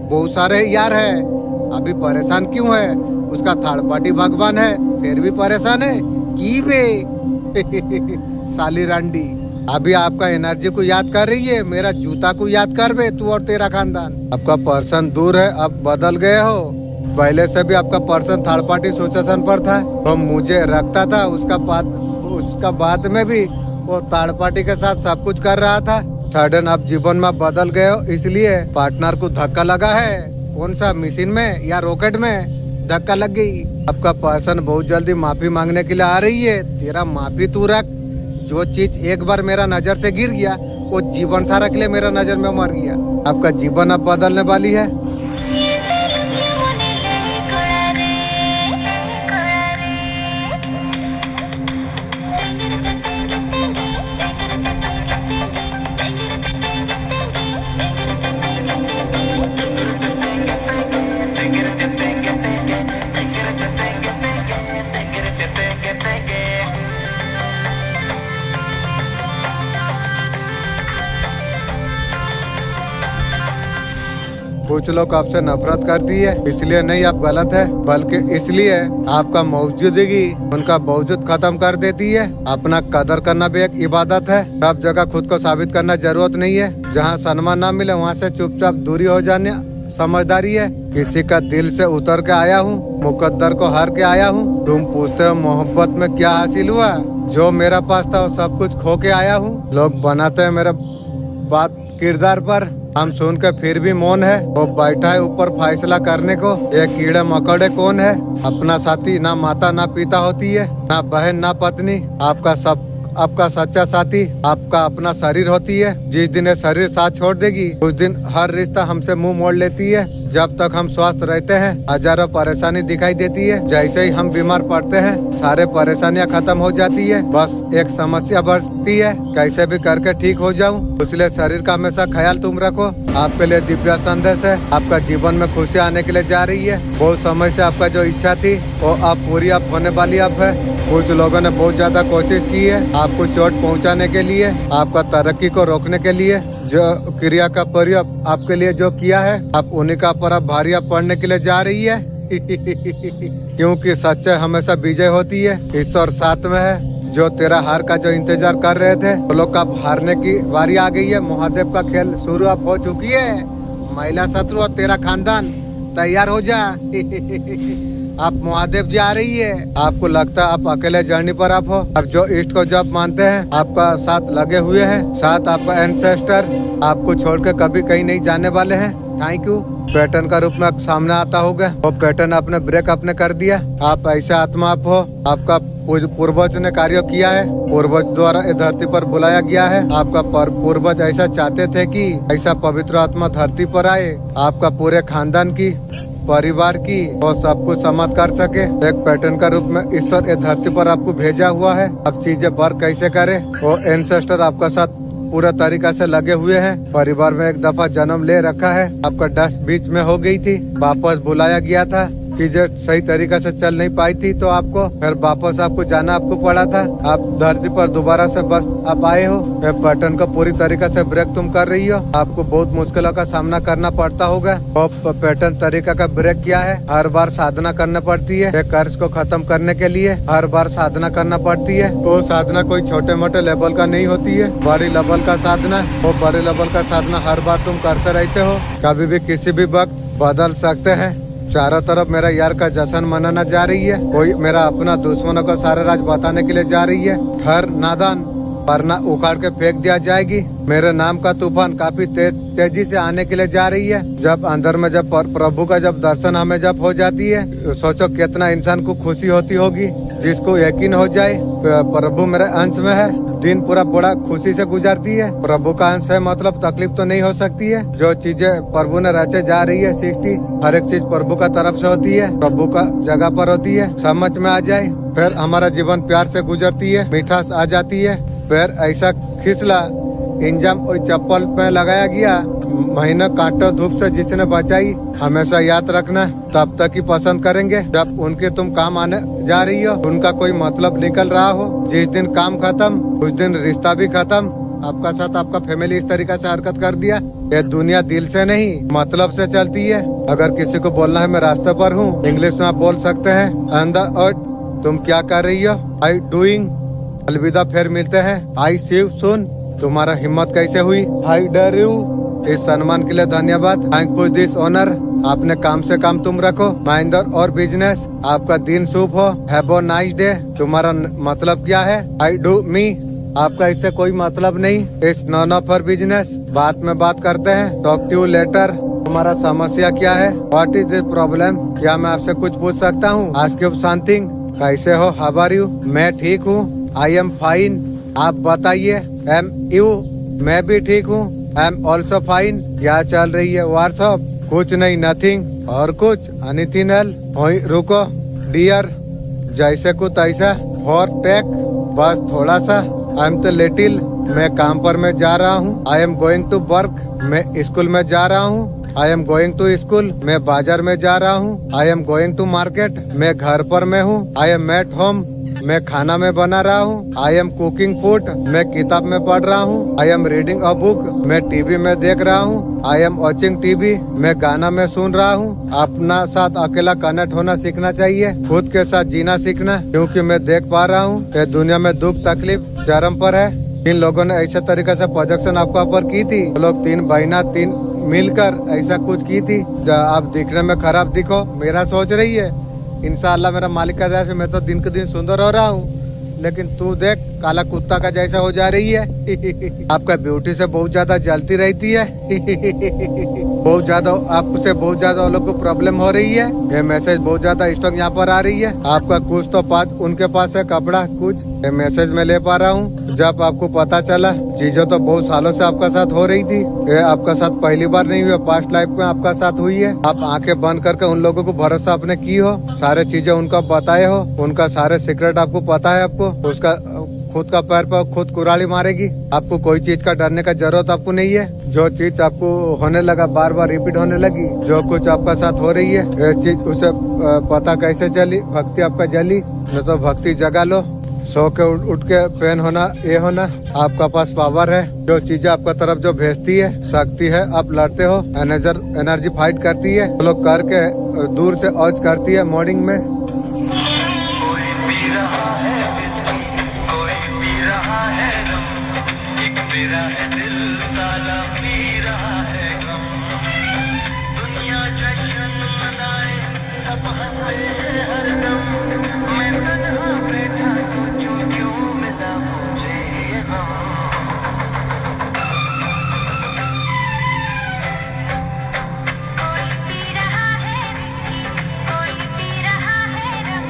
बहुत सारे यार है, अभी परेशान क्यों है? उसका थर्ड पार्टी भगवान है, फिर भी परेशान है की बे? साली रांडी, अभी आपका एनर्जी को याद कर रही है, मेरा जूता को याद कर बे तू और तेरा खानदान। आपका पर्सन दूर है, अब बदल गए हो। पहले से भी आपका पर्सन थर्ड पार्टी सिचुएशन पर था, तो मुझे रखता था, उसका बाद में भी वो थर्ड पार्टी के साथ सब कुछ कर रहा था। सडन आप जीवन में बदल गए हो, इसलिए पार्टनर को धक्का लगा है। कौन सा मशीन में या रॉकेट में धक्का लग गई? आपका पर्सन बहुत जल्दी माफी मांगने के लिए आ रही है। तेरा माफी तू रख, जो चीज एक बार मेरा नजर से गिर गया वो जीवन सारा के लिए मेरा नजर में मर गया। आपका जीवन अब बदलने वाली है। कुछ लोग आपसे नफरत करती है, इसलिए नहीं आप गलत है, बल्कि इसलिए आपका मौजूदगी उनका वजूद खत्म कर देती है। अपना कदर करना भी एक इबादत है। सब जगह खुद को साबित करना जरूरत नहीं है। जहाँ सम्मान ना मिले वहाँ से चुपचाप दूरी हो जाने समझदारी है। किसी का दिल से उतर के आया हूँ, मुकद्दर को हार के आया हूँ। तुम पूछते हो मोहब्बत में क्या हासिल हुआ? जो मेरा पास था वो सब कुछ खो के आया हूँ। लोग बनाते हैं मेरा बात किरदार पर, हम सुन के फिर भी मौन है। वो बैठा है ऊपर फैसला करने को। ये कीड़े मकोड़े कौन है? अपना साथी ना माता ना पिता होती है, ना बहन ना पत्नी। आपका सच्चा साथी आपका अपना शरीर होती है। जिस दिन ये शरीर साथ छोड़ देगी उस दिन हर रिश्ता हमसे मुंह मोड़ लेती है। जब तक हम स्वस्थ रहते हैं हजारों परेशानी दिखाई देती है। जैसे ही हम बीमार पड़ते हैं सारे परेशानियां खत्म हो जाती है। बस एक समस्या बढ़ती है, कैसे भी करके ठीक हो जाऊं। इसलिए शरीर का हमेशा ख्याल तुम रखो। आपके लिए दिव्य संदेश है। आपका जीवन में खुशी आने के लिए जा रही है। बहुत समय से आपका जो इच्छा थी वो अब पूरी अब होने वाली अब है। कुछ लोगों ने बहुत ज्यादा कोशिश की है आपको चोट पहुंचाने के लिए, आपका तरक्की को रोकने के लिए। जो क्रिया का प्रयोग आपके लिए जो किया है, आप उन्हीं का पर अब भारी पड़ने के लिए जा रही है। क्योंकि सच्चाई हमेशा विजय होती है। ईश्वर साथ में है। जो तेरा हार का जो इंतजार कर रहे थे वो लोग का हारने की बारी आ गई है। महादेव का खेल शुरू अब हो चुकी है। महिला शत्रु और तेरा खानदान तैयार हो जा। आप महादेव जी आ रही है। आपको लगता है आप अकेले जर्नी पर आप हो। अब जो इष्ट को जब मानते हैं आपका साथ लगे हुए हैं। साथ आपका एंसेस्टर आपको छोड़ के कभी कहीं नहीं जाने वाले हैं। Thank you. पैटर्न का रूप में सामने आता होगा। वो पैटर्न आपने ब्रेक आपने कर दिया। आप ऐसे आत्मा आप हो। आपका पूर्वज ने कार्य किया है। पूर्वज द्वारा इस धरती पर बुलाया गया है। आपका पूर्वज ऐसा चाहते थे कि ऐसा पवित्र आत्मा धरती पर आए, आपका पूरे खानदान की परिवार की और सब कुछ समाप्त कर सके। एक पैटर्न का रूप में ईश्वर इस धरती पर आपको भेजा हुआ है। अब चीजें वर्क कैसे करे? वो एंसेस्टर आपका साथ पूरा तरीका से लगे हुए हैं। परिवार में एक दफा जन्म ले रखा है। आपका डस्ट बीच में हो गई थी, वापस बुलाया गया था। चीजें सही तरीका से चल नहीं पाई थी तो आपको फिर वापस आपको जाना आपको पड़ा था। आप धरती पर दोबारा से बस आप आए हो। पैटर्न का पूरी तरीका से ब्रेक तुम कर रही हो। आपको बहुत मुश्किलों का सामना करना पड़ता होगा। पैटर्न तरीका का ब्रेक किया है। हर बार साधना करना पड़ती है। एक कर्ज को खत्म करने के लिए हर बार साधना करना पड़ती है। वो साधना कोई छोटे मोटे लेवल का नहीं होती है, बड़ी लेवल का साधना। वो बड़े लेवल का साधना हर बार तुम करते रहते हो। कभी भी किसी भी वक्त बदल सकते हैं। चारों तरफ मेरा यार का जश्न मनाना जा रही है। कोई मेरा अपना दुश्मनों को सारे राज बताने के लिए जा रही है। हर नादान वरना उखाड़ के फेंक दिया जाएगी। मेरे नाम का तूफान काफी तेजी से आने के लिए जा रही है। जब अंदर में जब प्रभु का जब दर्शन हमें जब हो जाती है, सोचो कितना इंसान को खुशी होती होगी। जिसको यकीन हो जाए प्रभु मेरे अंश में है, दिन पूरा बड़ा खुशी से गुजरती है। प्रभु का अंश है मतलब तकलीफ तो नहीं हो सकती है। जो चीजें प्रभु ने रचे जा रही है सृष्टि, हर एक चीज प्रभु का तरफ से होती है, प्रभु का जगह पर होती है। समझ में आ जाए फिर हमारा जीवन प्यार से गुजरती है, मिठास आ जाती है। फिर ऐसा खिसला इंजम और चप्पल में लगाया गया, महीना कांटो धूप से जिसने बचाई। हमेशा याद रखना तब तक ही पसंद करेंगे जब उनके तुम काम आने जा रही हो, उनका कोई मतलब निकल रहा हो। जिस दिन काम खत्म उस दिन रिश्ता भी खत्म। आपका साथ आपका फैमिली इस तरीका से हरकत कर दिया। ये दुनिया दिल से नहीं मतलब से चलती है। अगर किसी को बोलना है मैं रास्ते पर हूँ, इंग्लिश में आप बोल सकते हैं ऑन द अर्थ, तुम क्या कर रही हो, आई डूइंग, अलविदा फिर मिलते हैं, आई सी यू सून। तुम्हारा हिम्मत कैसे हुई, हाई डर यू। इस सम्मान के लिए धन्यवाद, थैंक फॉर दिस ऑनर। आपने काम से काम तुम रखो, माइंडर और बिजनेस। आपका दिन शुभ हो, हैव अ नाइस डे। तुम्हारा मतलब क्या है, आई डू मी। आपका इससे कोई मतलब नहीं, it's none of her business. बात में बात करते हैं, टॉक टू यू लेटर। तुम्हारा समस्या क्या है, व्हाट इज दिस प्रॉब्लम। क्या मैं आपसे कुछ पूछ सकता हूँ, आस्क यू समथिंग। कैसे हो, हाउ आर यू। मैं ठीक हूँ, आई एम फाइन। आप बताइए, एम यू। मैं भी ठीक हूँ, आई एम ऑल्सो फाइन। क्या चल रही है, व्हाट्सअप। कुछ नहीं, नथिंग। और कुछ, एनीथिंग एल्स। रुको डियर, जैसे को तैसा। फॉर टेक, बस थोड़ा सा। आई एम तो लिटिल, मैं काम पर मैं जा रहा हूँ। I am going to work, मैं स्कूल में जा रहा हूँ। I am going to school, मैं बाजार में जा रहा हूँ। I am going to market, मैं घर पर मैं हूँ। आई एम एट होम, मैं खाना में बना रहा हूँ। आई एम कुकिंग फूड, मैं किताब में पढ़ रहा हूँ। I am reading a book, मैं टीवी में देख रहा हूँ। आई एम वॉचिंग टीवी, मैं गाना में सुन रहा हूँ। अपना साथ अकेला कनेक्ट होना सीखना चाहिए, खुद के साथ जीना सीखना, क्योंकि मैं देख पा रहा हूँ कि दुनिया में दुख तकलीफ चरम पर है। इन लोगों ने ऐसे तरीके से प्रोजेक्शन आपको ऊपर की थी। लोग 3 बहना 3 मिलकर ऐसा कुछ की थी। आप दिखने में खराब दिखो, मेरा सोच रही है। इंशाल्लाह मेरा मालिक का जैसे मैं तो दिन के दिन सुंदर हो रहा हूँ, लेकिन तू देख काला कुत्ता का जैसा हो जा रही है। आपका ब्यूटी से बहुत ज्यादा जलती रहती है। बहुत ज्यादा आपसे बहुत ज्यादा लोग को प्रॉब्लम हो रही है। ये मैसेज बहुत ज्यादा स्टॉक यहाँ पर आ रही है। आपका कुछ तो पास उनके पास है कपड़ा, कुछ ये मैसेज में ले पा रहा हूँ। जब आपको पता चला चीजें तो बहुत सालों से आपका साथ हो रही थी, ये आपका साथ पहली बार नहीं हुआ, पास्ट लाइफ में आपका साथ हुई है। आप आंखें बंद करके उन लोगों को भरोसा आपने की हो, सारे चीजें उनको बताए हो, उनका सारे सीक्रेट आपको पता है। आपको उसका खुद का पैर पर खुद कुराली मारेगी। आपको कोई चीज का डरने का जरूरत आपको नहीं है। जो चीज आपको होने लगा बार बार रिपीट होने लगी, जो कुछ आपका साथ हो रही है, ये चीज उसे पता कैसे चली, भक्ति आपका जली। न तो भक्ति जगा लो, सो के उठ के फैन होना, ये होना। आपका पास पावर है, जो चीजें आपका तरफ जो भेजती है, शक्ति है। आप लड़ते हो, एनर्जी फाइट करती है, लोग करके दूर से औज करती है मॉर्निंग में। मेरा है दिल ताला पी रहा है गम, दुनिया जश्न मनाए सब हंसे हरदम, मैं तन्हा बैठा क्यों मिला मुझे ये गम। कोई पी रहा है कोई पी रहा है रंग,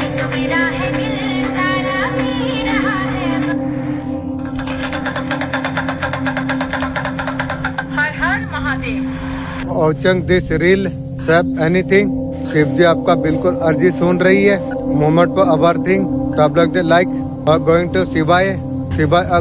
एक मेरा है दिल ताला पी रहा है। औचंग दिस रील सब एनीथिंग। शिव जी आपका बिल्कुल अर्जी सुन रही है। मोमेंट पर अवर्थिंग टॉप लग दे लाइक और गोइंग टू सिवाय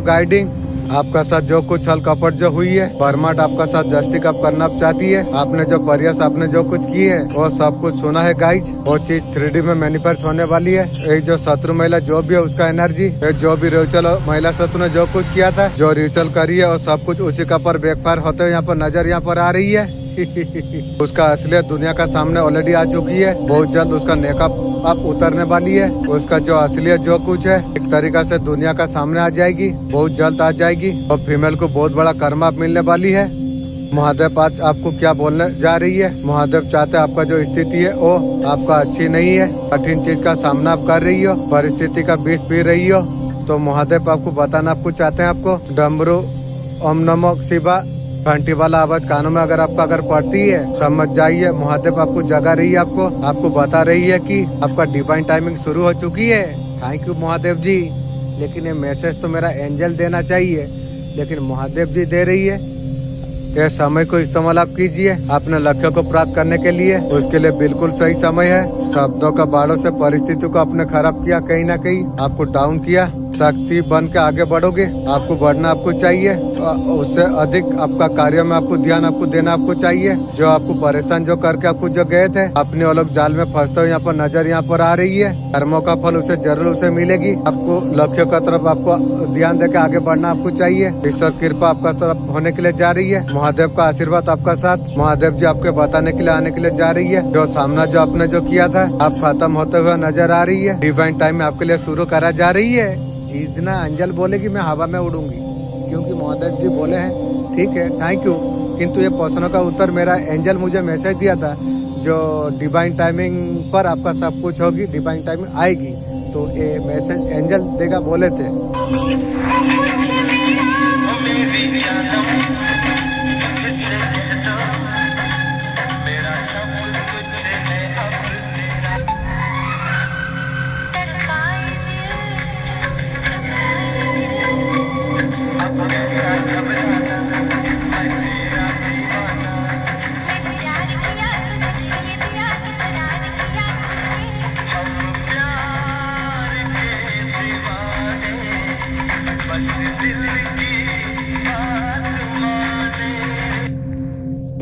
गाइडिंग। आपका साथ जो कुछ हल कपट जो हुई है, परमाट आपका साथ जस्टिस आप करना चाहती है। आपने जो प्रयास आपने जो कुछ की है वो सब कुछ सुना है गाइज। वो चीज 3D में मैनिफेस्ट होने वाली है। एक जो शत्रु महिला जो भी है उसका एनर्जी, जो भी रिचुअल महिला शत्रु ने जो कुछ किया था, जो रिचुअल करी है, और सब कुछ उसी का पर बैकफायर होते हुए यहाँ पर नजर यहाँ पर आ रही है। उसका असलियत दुनिया का सामने ऑलरेडी आ चुकी है। बहुत जल्द उसका नेकअप अब उतरने वाली है। उसका जो असलियत जो कुछ है एक तरीका से दुनिया का सामने आ जाएगी, बहुत जल्द आ जाएगी। और फीमेल को बहुत बड़ा कर्म आप मिलने वाली है। महादेव आज आपको क्या बोलने जा रही है। महादेव चाहते हैं आपका जो स्थिति है वो आपका अच्छी नहीं है, कठिन चीज का सामना आप कर रही हो, परिस्थिति का बीच पी रही हो। तो महादेव आपको बताना आपको चाहते हैं। आपको डमरू ओम नमो शिवा घंटी वाला आवाज कानों में अगर पड़ती है, समझ जाइए महादेव आपको जगा रही है। आपको बता रही है कि आपका डिवाइन टाइमिंग शुरू हो चुकी है। थैंक यू महादेव जी। लेकिन ये मैसेज तो मेरा एंजल देना चाहिए, लेकिन महादेव जी दे रही है। ये समय को इस्तेमाल आप कीजिए अपने लक्ष्य को प्राप्त करने के लिए। उसके लिए बिल्कुल सही समय है। शब्दों का बाढ़ों से परिस्थिति को आपने खराब किया, कहीं ना कहीं आपको डाउन किया। शक्ति बन के आगे बढ़ोगे। आपको बढ़ना आपको चाहिए, उससे अधिक आपका कार्य में आपको ध्यान आपको देना आपको चाहिए। जो आपको परेशान जो करके आपको जो गए थे, अपने वो लोग जाल में फंसते हो, यहाँ पर नजर यहाँ पर आ रही है। कर्मों का फल उसे जरूर उसे मिलेगी। आपको लक्ष्य का तरफ आपको ध्यान देकर आगे बढ़ना आपको चाहिए। ईश्वर कृपा आपका तरफ होने के लिए जा रही है। महादेव का आशीर्वाद आपका साथ, महादेव जी आपके बताने के लिए आने के लिए जा रही है। जो सामना जो आपने जो किया था आप खत्म होते हुए नजर आ रही है। डिवाइन टाइम में आपके लिए शुरू करा जा रही है। जिस दिन अंजल बोलेगी मैं हवा में उड़ूंगी, क्योंकि महादेव जी बोले हैं। ठीक है, थैंक यू। किंतु ये प्रश्नों का उत्तर मेरा एंजल मुझे मैसेज दिया था, जो डिवाइन टाइमिंग पर आपका सब कुछ होगी, डिवाइन टाइमिंग आएगी, तो ये मैसेज एंजल देगा बोले थे।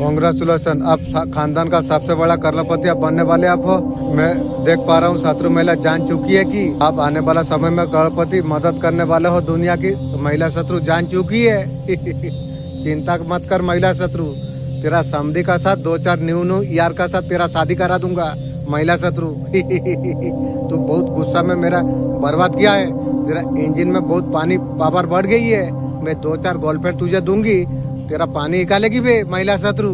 कांग्रेचुलेसन, आप खानदान का सबसे बड़ा करोड़पति आप बनने वाले आप हो। मैं देख पा रहा हूँ शत्रु महिला जान चुकी है कि आप आने वाला समय में करोड़पति मदद करने वाले हो दुनिया की। तो महिला शत्रु जान चुकी है। चिंता मत कर महिला शत्रु, तेरा समधी का साथ 2-4 न्यू यार का साथ तेरा शादी करा दूंगा महिला शत्रु। तू बहुत गुस्सा में मेरा बर्बाद किया है, तेरा इंजन में बहुत पानी पावर बढ़ गई है। मैं 2-4 गर्लफ्रेंड तुझे दूंगी, तेरा पानी निकालेगी बे महिला शत्रु।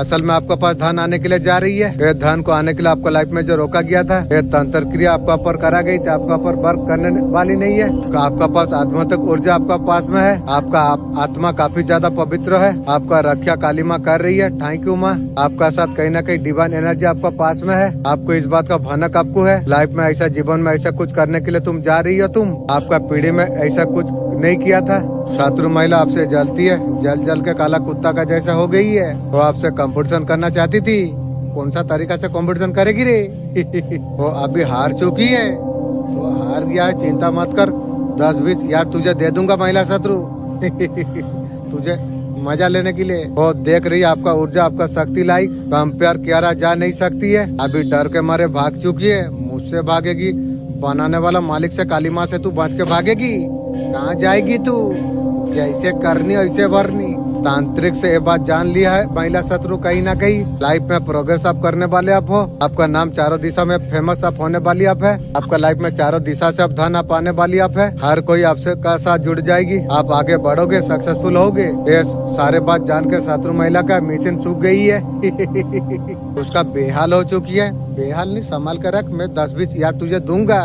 असल में आपके पास धन आने के लिए जा रही है। ये धन को आने के लिए आपको लाइफ में जो रोका गया था, ये तंत्र क्रिया आपका ऊपर करा गई थी, आपका ऊपर वर्क करने वाली नहीं है। आपका पास आध्यात्मिक ऊर्जा आपका पास में है। आपका आत्मा काफी ज्यादा पवित्र है। आपका रक्षा काली माँ कर रही है। थैंक यू माँ। आपका साथ कहीं ना कहीं डिवाइन एनर्जी आपका पास में है। आपको इस बात का भनक आपको है। लाइफ में ऐसा जीवन में ऐसा कुछ करने के लिए तुम जा रही हो। तुम आपका पीढ़ी में ऐसा कुछ नहीं किया था। शत्रु महिला आपसे जलती है, जल के काला कुत्ता का जैसा हो गई है। वो आपसे कंपटीशन करना चाहती थी, कौन सा तरीका से कंपटीशन करेगी रे। वो अभी हार चुकी है, तो हार गया है, चिंता मत कर। 10-20 यार तुझे दे दूंगा महिला शत्रु। तुझे मजा लेने के लिए। वो देख रही है आपका ऊर्जा आपका शक्ति लाई, कंपेयर किया जा नहीं सकती है। अभी डर के मारे भाग चुकी है, मुझसे भागेगी। बनाने वाला मालिक से काली माँ से तू बच के भागेगी, कहाँ जाएगी तू। जैसे करनी वैसे भरनी। तांत्रिक से ये बात जान लिया है महिला शत्रु, कहीं ना कहीं लाइफ में प्रोग्रेस आप करने वाले आप हो। आपका नाम चारों दिशा में फेमस आप होने वाली आप है। आपका लाइफ में चारों दिशा से आप धन आप पाने वाली आप है। हर कोई आपसे का साथ जुड़ जाएगी, आप आगे बढ़ोगे, सक्सेसफुल होगे। ये सारे बात जान के शत्रु महिला का मिशन सूख गई है। उसका बेहाल हो चुकी है। बेहाल नहीं, संभाल कर रख। मैं 10-20 यार तुझे दूंगा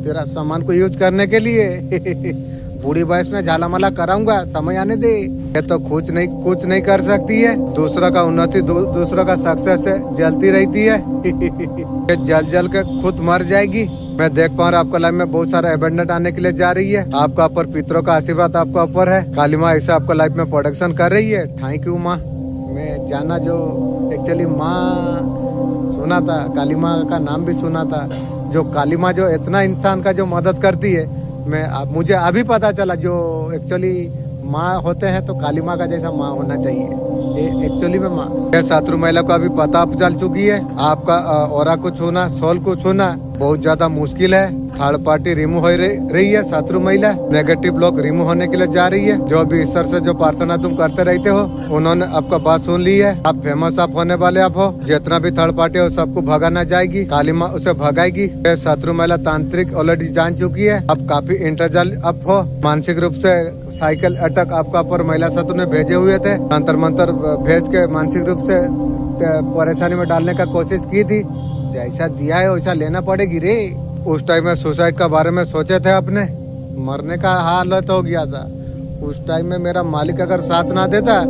तेरा सामान को यूज करने के लिए। बूढ़ी वयस में झालामाला कराऊंगा, समय आने दे। ये तो कुछ नहीं कर सकती है। दूसरों का उन्नति दूसरों का सक्सेस से जलती रहती है। ये जल के खुद मर जाएगी। मैं देख पा रहा हूँ आपका लाइफ में बहुत सारा एबेंडेंट आने के लिए जा रही है। आपका ऊपर पितरों का आशीर्वाद आपका ऊपर है। काली माँ ऐसा आपका लाइफ में प्रोटेक्शन कर रही है। थैंक यू माँ। मैं जाना जो एक्चुअली माँ सुना था, काली माँ का नाम भी सुना था। जो काली माँ जो इतना इंसान का जो मदद करती है, मुझे अभी पता चला जो एक्चुअली माँ होते हैं तो काली माँ का जैसा माँ होना चाहिए। ये एक्चुअली में माँ। शत्रु महिला को अभी पता चल चुकी है। आपका ऑरा को छूना, सोल को छूना बहुत ज्यादा मुश्किल है। थर्ड पार्टी रिमूव हो रही है। शत्रु महिला नेगेटिव लोग रिमूव होने के लिए जा रही है। जो भी ईश्वर से जो प्रार्थना तुम करते रहते हो, उन्होंने आपका बात सुन ली है। आप फेमस आप होने वाले आप हो। जितना भी थर्ड पार्टी हो सबको भगाना जाएगी, काली माँ उसे भगाएगी। शत्रु महिला तांत्रिक ऑलरेडी जान चुकी है। अब काफी इंटरजल आप हो। मानसिक रूप से साइकिल अटैक आपका ऊपर महिला शत्रु ने भेजे हुए थे। तंत्र मंत्र भेज के मानसिक रूप से परेशानी में डालने का कोशिश की थी। जैसा दिया है वैसा लेना पड़ेगी रे। उस टाइम में सुसाइड का बारे में सोचे थे अपने, मरने का हालत हो गया था। उस टाइम में मेरा मालिक अगर साथ ना देता,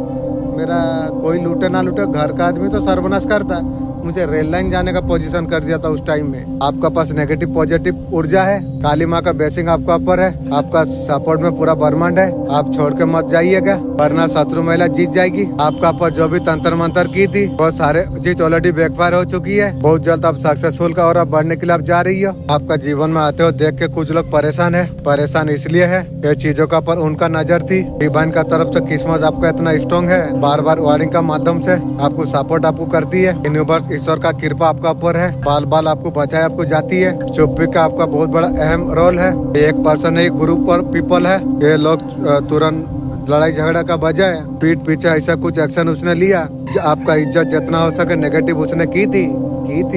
मेरा कोई लूटे ना लूटे घर का आदमी तो सर्वनाश करता, मुझे रेल लाइन जाने का पोजीशन कर दिया था उस टाइम में। आपका पास नेगेटिव पॉजिटिव ऊर्जा है, काली माँ का ब्लेसिंग आपका ऊपर है, आपका सपोर्ट में पूरा ब्रह्मांड है। आप छोड़ के मत जाइएगा वरना शत्रु महिला जीत जाएगी। आपका ऊपर जो भी तंत्र मंत्र की थी वो सारे चीज ऑलरेडी बैकफायर हो चुकी है। बहुत जल्द आप सक्सेसफुल का और आप बढ़ने के लिए आप जा रही हो। आपका जीवन में आते हो देख के कुछ लोग परेशान है। परेशान इसलिए है ये चीजों का पर उनका नजर थी। डिवाइन का तरफ से किस्मत आपका इतना स्ट्रॉन्ग है, बार बार वार्निंग का माध्यम से आपको सपोर्ट आपको करती है। यूनिवर्स ईश्वर का कृपा आपका ऊपर है, बाल बाल आपको बचाए आपको जाती है। चुप्पी का आपका बहुत बड़ा अहम रोल है। एक पर्सन है, ग्रुप और पीपल है। ये लोग तुरंत लड़ाई झगड़ा का बजाय पीठ पीछे ऐसा कुछ एक्शन उसने लिया। आपका इज्जत जितना हो सके नेगेटिव उसने की थी।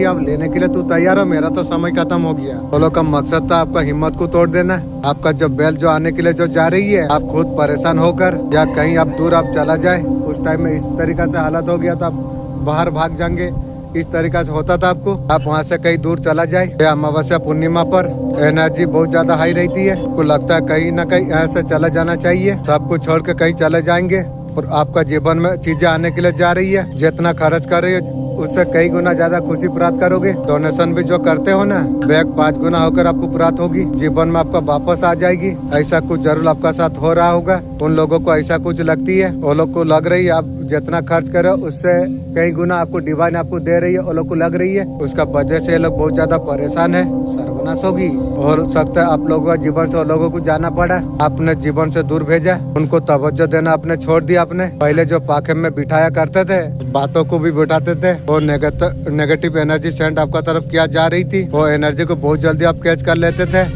अब लेने के लिए तू तैयार हो? मेरा तो समय खत्म हो गया। वो लोग का मकसद था आपका हिम्मत को तोड़ देना। आपका जो बेल जो आने के लिए जो जा रही है, आप खुद परेशान होकर या कहीं आप दूर आप चला जाए। उस टाइम में इस तरीका से हालत हो गया था, आप बाहर भाग जाएंगे इस तरीका से होता था आपको। आप वहाँ से कहीं दूर चला जाए। अमावस्या पूर्णिमा पर एनर्जी बहुत ज्यादा हाई रहती है। आपको लगता है कहीं ना कहीं ऐसे चला जाना चाहिए, सब कुछ छोड़ के कहीं चले जाएंगे। और आपका जीवन में चीजें आने के लिए जा रही है। जितना खर्च कर रही है उससे कई गुना ज्यादा खुशी प्राप्त करोगे। डोनेशन भी जो करते हो ना, बैग 5 गुना होकर आपको प्राप्त होगी। जीवन में आपका वापस आ जाएगी। ऐसा कुछ जरूर आपका साथ हो रहा होगा। उन लोगों को ऐसा कुछ लगती है, वो लोग को लग रही है आप जितना खर्च करो उससे कई गुना आपको डिवाइन आपको दे रही है। वो लोग को लग रही है, उसका वजह से लोग बहुत ज्यादा परेशान है। सर्वनाश होगी। और हो सकता है आप लोगों का जीवन से वो लोगों को जाना पड़ा। आपने जीवन से दूर भेजा, उनको तवज्जो देना आपने छोड़ दिया। आपने पहले जो पाखे में बिठाया करते थे, बातों को भी बिठाते थे, और नेगेटिव एनर्जी सेंड आपका तरफ किया जा रही थी। वो एनर्जी को बहुत जल्दी आप कैच कर लेते थे।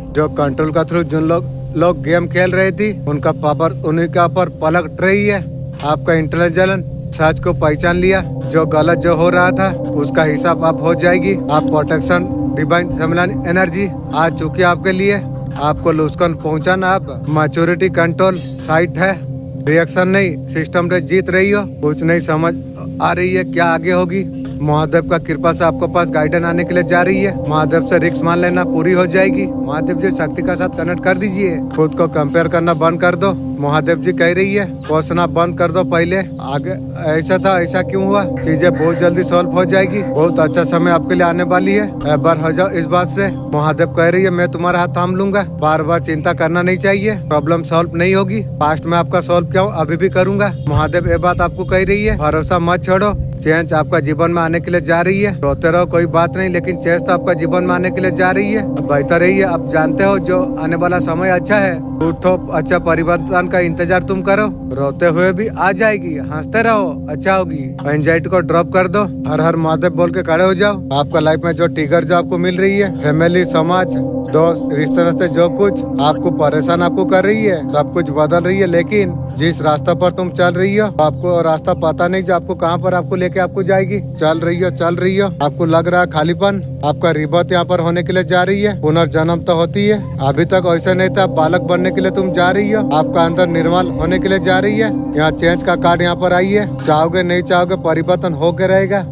जो कंट्रोल का थ्रू जिन लोग गेम खेल रहे थी, उनका पावर उन्हीं का पर पलट रही है। आपका इंटेलिजेंस सच को पहचान लिया। जो गलत जो हो रहा था उसका हिसाब आप हो जाएगी। आप प्रोटेक्शन डिवाइन सम्मेलन एनर्जी आ चुकी है आपके लिए। आपको लुस्कान पहुंचाना आप मैच्योरिटी कंट्रोल साइट है। रिएक्शन नहीं, सिस्टम से जीत रही हो। कुछ नहीं समझ आ रही है क्या आगे होगी। महादेव का कृपा से आपको पास गाइडेंस आने के लिए जा रही है। महादेव से रिक्स मान लेना पूरी हो जाएगी। महादेव जी शक्ति का साथ कनेक्ट कर दीजिए। खुद को कंपेयर करना बंद कर दो। महादेव जी कह रही है कोसना बंद कर दो। पहले आगे ऐसा था, ऐसा क्यों हुआ, चीजें बहुत जल्दी सॉल्व हो जाएगी। बहुत अच्छा समय आपके लिए आने वाली है। एबर हो जाओ इस बात से। महादेव कह रही है मैं तुम्हारा हाथ थाम लूंगा। बार बार चिंता करना नहीं चाहिए, प्रॉब्लम सॉल्व नहीं होगी। पास्ट में आपका सॉल्व किया अभी भी करूंगा। महादेव ये बात आपको कह रही है। भरोसा मत छोड़ो, चेंज आपका जीवन में आने के लिए जा रही है। रोते रहो कोई बात नहीं, लेकिन चेंज तो आपका जीवन में आने के लिए जा रही है। अब बेहतर रही है, अब जानते हो जो आने वाला समय अच्छा है। उठो, अच्छा परिवर्तन का इंतजार तुम करो। रोते हुए भी आ जाएगी, हंसते रहो, अच्छा होगी। एंजाइटी को ड्रॉप कर दो, हर हर महादेव बोल के खड़े हो जाओ। आपका लाइफ में जो टिगर जो आपको मिल रही है, फैमिली, समाज, दोस्त, रिश्ते रास्ते जो कुछ आपको परेशान आपको कर रही है, सब कुछ बदल रही है। लेकिन जिस रास्ता पर तुम चल रही हो, आपको रास्ता पता नहीं जो आपको कहाँ पर आपको लेके आपको जाएगी। चल रही हो, आपको लग रहा है खालीपन। आपका रिबर्थ यहाँ पर होने के लिए जा रही है। पुनर्जन्म तो होती है, अभी तक ऐसा नहीं था। बालक बनने के लिए तुम जा रही हो। आपका अंदर निर्मल होने के लिए जा रही है। यहाँ चेंज का कार्ड यहाँ पर आई है। चाहोगे नहीं चाहोगे परिवर्तन होके रहेगा।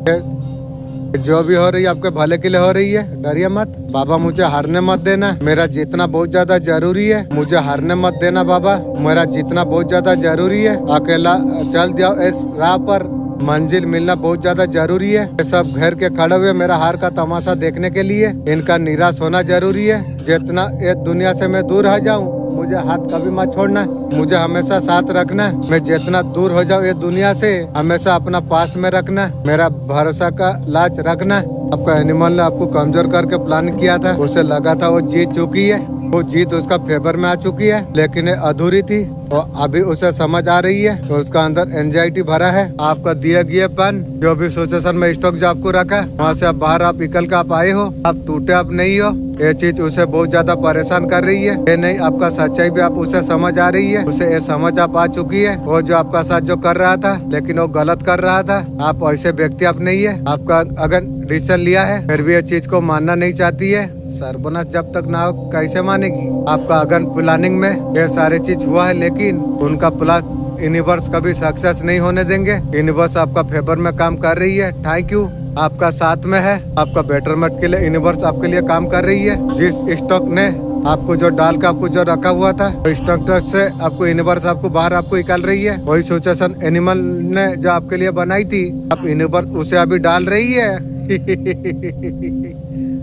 जो भी हो रही है आपके भले के लिए हो रही है। डरिए मत। बाबा मुझे हारने मत देना, मेरा जीतना बहुत ज्यादा जरूरी है। मुझे हारने मत देना बाबा, मेरा जीतना बहुत ज्यादा जरूरी है। अकेला चल जाओ इस राह पर, मंजिल मिलना बहुत ज्यादा जरूरी है। ये सब घर के खड़े हुए मेरा हार का तमाशा देखने के लिए, इनका निराश होना जरूरी है। जितना ये दुनिया से मैं दूर हो जाऊं, मुझे हाथ कभी मत छोड़ना, मुझे हमेशा साथ रखना। मैं जितना दूर हो जाऊं ये दुनिया से, हमेशा अपना पास में रखना। मेरा भरोसा का लाज रखना। आपका एनिमल ने आपको कमजोर करके प्लान किया था, उसे लगा था वो जीत चुकी है। वो जीत उसका फेवर में आ चुकी है, लेकिन ये अधूरी थी। और अभी उसे समझ आ रही है, तो उसका अंदर एंजाइटी भरा है। आपका दिए गए पन, जो भी सिचुएशन में स्टॉक जो आपको रखा, वहाँ से आप बाहर आप निकल कर आप आए हो। आप टूटे आप नहीं हो। ये चीज उसे बहुत ज्यादा परेशान कर रही है। ये नहीं, आपका सच्चाई भी आप उसे समझ आ रही है, उसे ये समझ आप आ चुकी है। वो जो आपका साथ जो कर रहा था, लेकिन वो गलत कर रहा था। आप ऐसे व्यक्ति आप नहीं है। आपका अगर डिसीजन लिया है फिर भी ये चीज को मानना नहीं चाहती है। सर्वनाश जब तक ना हो कैसे मानेगी। आपका अगन प्लानिंग में ये सारी चीज हुआ है, लेकिन उनका प्लान यूनिवर्स कभी सक्सेस नहीं होने देंगे। यूनिवर्स आपका फेवर में काम कर रही है। थैंक यू, आपका साथ में है। आपका बेटरमेंट के लिए यूनिवर्स आपके लिए काम कर रही है। जिस स्टॉक ने आपको जो डाल का आपको जो रखा हुआ था, तो स्टॉक से आपको यूनिवर्स आपको बाहर आपको निकाल रही है। वही सिचुएशन एनिमल ने जो आपके लिए बनाई थी, आप यूनिवर्स उसे अभी डाल रही है।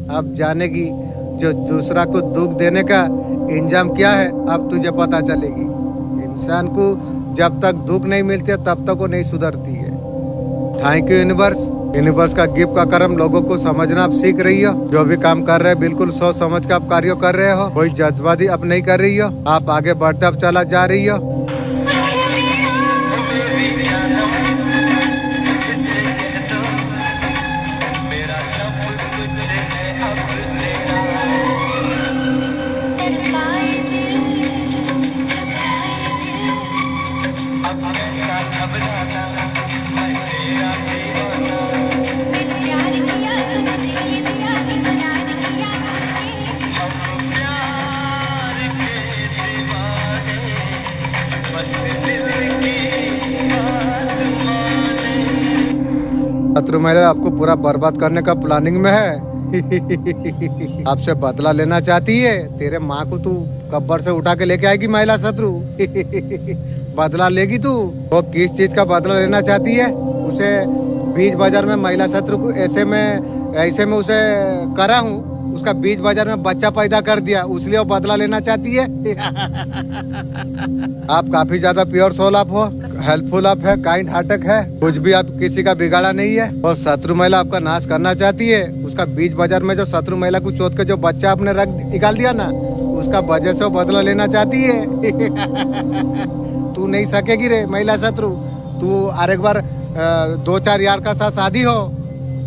अब जानेगी जो दूसरा को दुख देने का इंजाम क्या है, अब तुझे पता चलेगी। इंसान को जब तक दुख नहीं मिलते तब तक वो नहीं सुधरती है। Thank you universe. यूनिवर्स का गिफ्ट का कर्म लोगों को समझना आप सीख रही हो। जो भी काम कर रहे हैं बिल्कुल सोच समझ के आप कार्य कर रहे हो। कोई जज्बाती आप नहीं कर रही हो। आप आगे बढ़ते आप चला जा रही हो। शत्रु महिला आपको पूरा बर्बाद करने का प्लानिंग में है। आपसे बदला लेना चाहती है। तेरे माँ को तू कब्र से उठा के लेके आएगी महिला शत्रु। बदला लेगी तू। वो किस चीज का बदला लेना चाहती है? उसे बीच बाजार में महिला शत्रु को ऐसे में उसे करा हूँ, उसका बीच बाजार में बच्चा पैदा कर दिया, उसलिए वो बदला लेना चाहती है। आप काफी ज्यादा प्योर सोल आप हो, हेल्पफुल आप है, काइंड हार्टेड है, कुछ भी आप किसी का बिगाड़ा नहीं है। और शत्रु महिला आपका नाश करना चाहती है। उसका बीच बाजार में जो शत्रु महिला को चोट के जो बच्चा आपने रख निकाल दिया ना, उसका वजह से वो बदला लेना चाहती है। तू नहीं सकेगी रे महिला शत्रु। तू हर एक बार 2-4 यार का साथ शादी हो,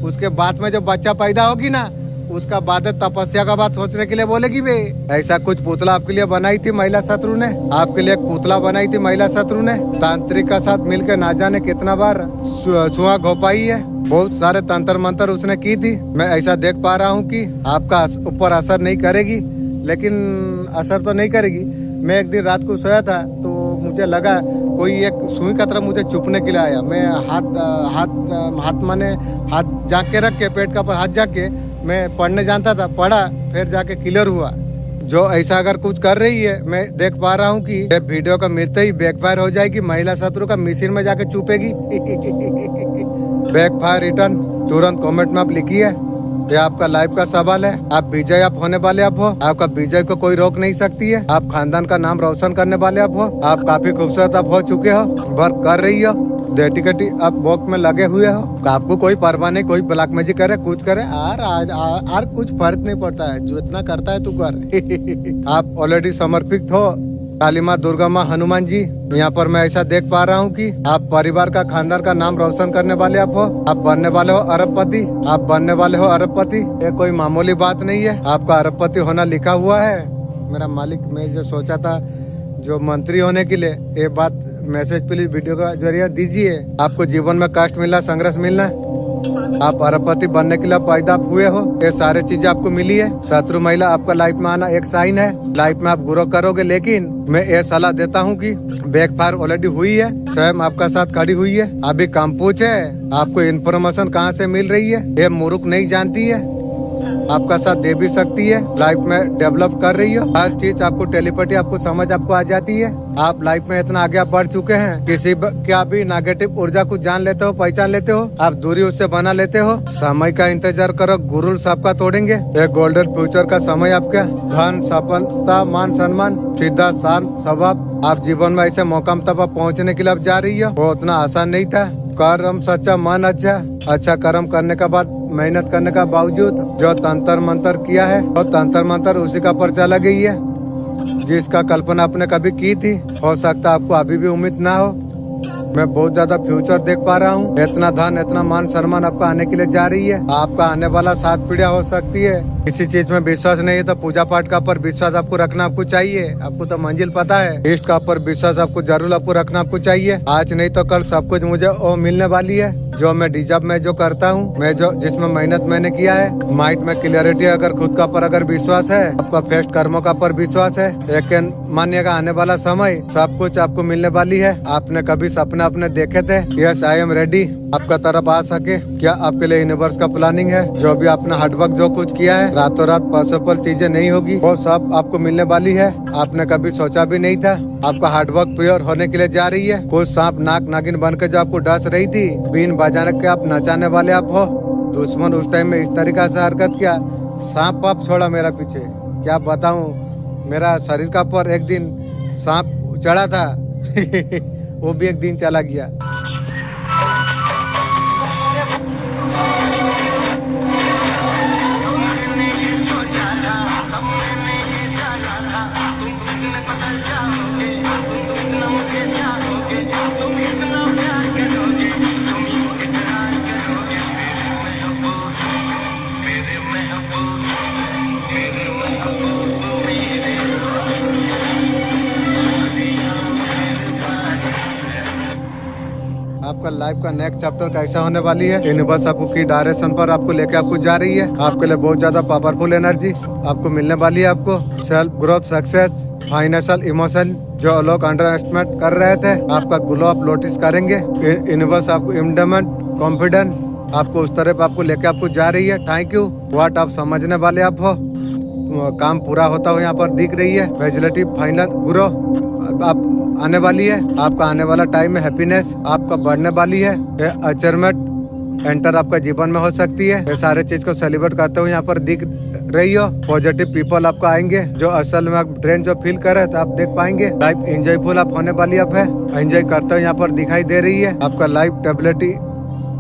उसके बाद में जो बच्चा पैदा होगी ना, उसका बाद तपस्या का बात सोचने के लिए बोलेगी वे। ऐसा कुछ पुतला आपके लिए बनाई थी महिला शत्रु ने। आपके लिए एक पुतला बनाई थी महिला शत्रु ने। तांत्रिक का साथ मिलकर ना जाने कितना बार सुहा घोपाई है। बहुत सारे तंत्र मंत्र उसने की थी। मैं ऐसा देख पा रहा हूँ कि आपका ऊपर असर नहीं करेगी, लेकिन असर तो नहीं करेगी। मैं एक दिन रात को सोया था तो मुझे लगा कोई एक सुई का तरफ मुझे चुपने के लिए आया। मैं हाथ जाग के रख के पेट का पर हाथ जाग के मैं पढ़ने जानता था, पढ़ा, फिर जाके क्लियर हुआ। जो ऐसा अगर कुछ कर रही है, मैं देख पा रहा हूँ कि वीडियो का मिलते ही बैकफायर हो जाएगी। महिला शत्रु का मिशन में जाके चुपेगी। बैकफायर रिटर्न तुरंत कमेंट में आप लिखिए। ये आपका लाइफ का सवाल है। आप विजय आप होने वाले आप हो। आपका विजय को कोई रोक नहीं सकती है। आप खानदान का नाम रोशन करने वाले आप हो। आप काफी खूबसूरत आप हो चुके हो, वर्क कर रही हो, डेडिकेटी आप वर्क में लगे हुए हो। आपको कोई परवाह नहीं, कोई ब्लैक मैजिक करे कुछ करे, आर कुछ फर्क नहीं पड़ता है। जो इतना करता है तू कर। आप ऑलरेडी समर्पित हो काली माँ, दुर्गा माँ, हनुमान जी। यहाँ पर मैं ऐसा देख पा रहा हूँ कि आप परिवार का, खानदान का नाम रोशन करने वाले आप हो। आप बनने वाले हो अरबपति। आप बनने वाले हो अरबपति। ये कोई मामूली बात नहीं है। आपका अरबपति होना लिखा हुआ है। मेरा मालिक, मैं जो सोचा था जो मंत्री होने के लिए, ये बात मैसेज प्लीज वीडियो का जरिए दीजिए। आपको जीवन में कष्ट मिलना, संघर्ष मिलना, आप अरबपति बनने के लिए पैदा हुए हो। ये सारे चीजें आपको मिली है। शत्रु महिला आपका लाइफ में आना एक साइन है। लाइफ में आप ग्रो करोगे, लेकिन मैं ये सलाह देता हूँ कि बैकफायर ऑलरेडी हुई है, स्वयं आपका साथ खड़ी हुई है। अभी काम पूछे आपको इन्फॉर्मेशन कहाँ से मिल रही है, ये मूर्ख नहीं जानती है। आपका साथ दे भी सकती है। लाइफ में डेवलप कर रही हो, हर चीज आपको टेलीपैथी आपको समझ आपको आ जाती है। आप लाइफ में इतना आगे बढ़ चुके हैं, किसी क्या भी नेगेटिव ऊर्जा को जान लेते हो, पहचान लेते हो, आप दूरी उससे बना लेते हो। समय का इंतजार करो, गुरु सबका तोड़ेंगे। एक गोल्डन फ्यूचर का समय आपका, धन, सफलता, मान सम्मान, सीधा शांत स्वभाव। आप जीवन में ऐसे मुकाम तक पहुँचने के लिए आप जा रही हो। वो उतना आसान नहीं था। कर्म सच्चा, मन अच्छा कर्म करने के बाद, मेहनत करने का बावजूद जो तंत्र मंत्र किया है, वो तंत्र मंत्र उसी का पर्चा लग गई है। जिसका कल्पना आपने कभी की थी, हो सकता आपको अभी भी उम्मीद ना हो। मैं बहुत ज्यादा फ्यूचर देख पा रहा हूँ। इतना धन, इतना मान सम्मान आपका आने के लिए जा रही है। आपका आने वाला 7 पीढ़ियां हो सकती है। किसी चीज में विश्वास नहीं है तो पूजा पाठ का पर विश्वास आपको रखना आपको चाहिए। आपको तो मंजिल पता है, इष्ट का पर विश्वास आपको जरूर आपको रखना आपको चाहिए। आज नहीं तो कल सब कुछ मुझे वो मिलने वाली है जो मैं डिजर्व में जो करता हूँ, मैं जो जिसमें मेहनत मैंने किया है। माइंड में क्लियरिटी, अगर खुद का पर अगर विश्वास है, आपका फेस्ट कर्मों का पर विश्वास है, लेकिन मानिएगा आने वाला समय सब कुछ आपको मिलने वाली है। आपने कभी सपने अपने देखे थे? Yes, I am ready. आपका तरफ आ सके क्या आपके लिए यूनिवर्स का प्लानिंग है। जो भी आपने हार्डवर्क जो कुछ किया है, रातों रात पॉसिबल चीजें नहीं होगी, वो सब आपको मिलने वाली है। आपने कभी सोचा भी नहीं था। आपका हार्डवर्क प्योर होने के लिए जा रही है। कुछ सांप नाक नागिन बन के जो आपको डस रही थी, बीन बजाने के आप नचाने वाले आप हो। दुश्मन उस टाइम में इस तरीका से हरकत किया, सांप आप छोड़ा मेरा पीछे। क्या बताऊं, मेरा शरीर का पर एक दिन सांप चढ़ा था वो भी एक दिन चला गया। आपका लाइफ का नेक्स्ट चैप्टर कैसा होने वाली है, यूनिवर्स आपको की डायरेक्शन पर आपको लेके आपको जा रही है। आपके लिए बहुत ज्यादा पावरफुल एनर्जी आपको मिलने वाली है। आपको self growth, success, financial, emotion जो लोग अंडर एस्टिमेट कर रहे थे, आपका ग्लो आप नोटिस करेंगे। यूनिवर्स आपको इम्डमेंट, कॉन्फिडेंस आपको उस तरफ आपको लेके आपको जा रही है। थैंक यू व्हाट आप समझने वाले आप हो। काम पूरा होता हुआ यहाँ पर दिख रही है। फैसिलिटी फाइनल ग्रो आप आने वाली है। आपका आने वाला टाइम में हैप्पीनेस आपका बढ़ने वाली है। अचीवमेंट एंटर आपका जीवन में हो सकती है। ये सारे चीज को सेलिब्रेट करते हुए यहाँ पर दिख रही हो। पॉजिटिव पीपल आपको आएंगे जो असल में आप ड्रेन जो फील कर रहे थे आप देख पाएंगे। लाइफ एंजॉयफुल आप होने वाली आप है, एंजॉय करते हुए यहाँ पर दिखाई दे रही है। आपका लाइफ स्टेबिलिटी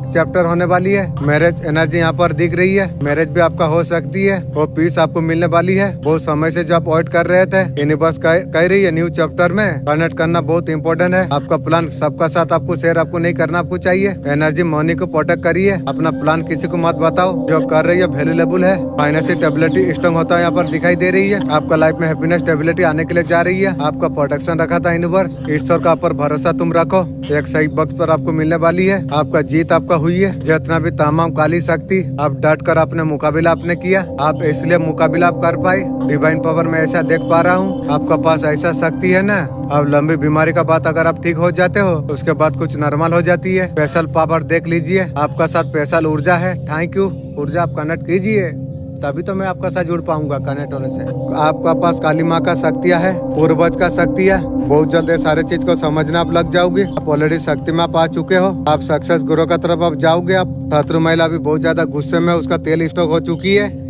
चैप्टर होने वाली है। मैरिज एनर्जी यहाँ पर दिख रही है, मैरिज भी आपका हो सकती है। वो पीस आपको मिलने वाली है। बहुत समय से जो आप अवॉइड कर रहे थे, यूनिवर्स कह रही है न्यू चैप्टर में कनेक्ट करना बहुत इंपॉर्टेंट है। आपका प्लान सबका साथ आपको शेयर आपको नहीं करना आपको चाहिए। एनर्जी मनी को प्रोटेक्ट करिए, अपना प्लान किसी को मत बताओ। जो कर रही है वैल्यूएबल है। फाइनेंशियल स्टेबिलिटी स्ट्रॉन्ग होता है यहाँ पर दिखाई दे रही है। आपका लाइफ में हैप्पीनेस स्टेबिलिटी आने के लिए जा रही है। आपका प्रोटेक्शन रखा था यूनिवर्स। ईश्वर का पर भरोसा तुम रखो, एक सही वक्त पर आपको मिलने वाली है। आपका जीत आपका हुई है। जितना भी तमाम काली शक्ति आप डट कर अपने मुकाबला आपने किया, आप इसलिए मुकाबला आप कर पाए। डिवाइन पावर में ऐसा देख पा रहा हूँ, आपका पास ऐसा शक्ति है ना। अब लंबी बीमारी का बात अगर आप ठीक हो जाते हो, उसके बाद कुछ नॉर्मल हो जाती है। स्पेशल पावर देख लीजिए, आपका साथ स्पेशल ऊर्जा है। थैंक यू ऊर्जा, आप कनेक्ट कीजिए तभी तो मैं आपका साथ जुड़ पाऊंगा कनेक्ट होने से। आपका पास काली माँ का शक्तियाँ है, पूर्वज का शक्ति है। बहुत जल्द ये सारे चीज को समझना आप लग जाओगे। आप ऑलरेडी शक्ति में आप आ चुके हो। आप सक्सेस गुरु का तरफ आप जाओगे। आप शत्रु महिला भी बहुत ज्यादा गुस्से में, उसका तेल स्टॉक हो चुकी है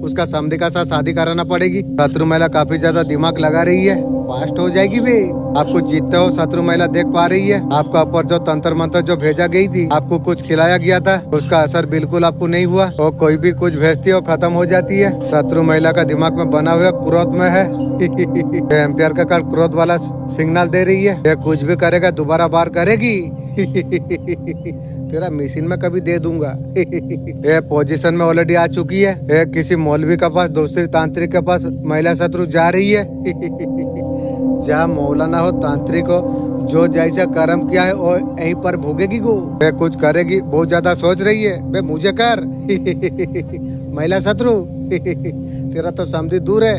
उसका समधी का साथ शादी कराना पड़ेगी। शत्रु महिला काफी ज्यादा दिमाग लगा रही है, फास्ट हो जाएगी भी। आपको जीतते हो शत्रु महिला देख पा रही है। आपका ऊपर जो तंत्र मंत्र जो भेजा गई थी, आपको कुछ खिलाया गया था, उसका असर बिल्कुल आपको नहीं हुआ। और कोई भी कुछ भेजती है वो खत्म हो जाती है। शत्रु महिला का दिमाग में बना हुआ क्रोध में है एम्पियर का कार्ड क्रोध वाला सिग्नल दे रही है। ये कुछ भी करेगा दोबारा बार करेगी तेरा मशीन में कभी दे दूंगा ये पोजीशन में ऑलरेडी आ चुकी है। ये किसी मौलवी के पास, दूसरी तांत्रिक के पास महिला शत्रु जा रही है जहाँ मौलाना हो, तांत्रिक हो, जो जैसा कर्म किया है वो यहीं पर भोगेगी। को वे कुछ करेगी, बहुत ज्यादा सोच रही है वे मुझे कर महिला शत्रु तेरा तो समझी दूर है,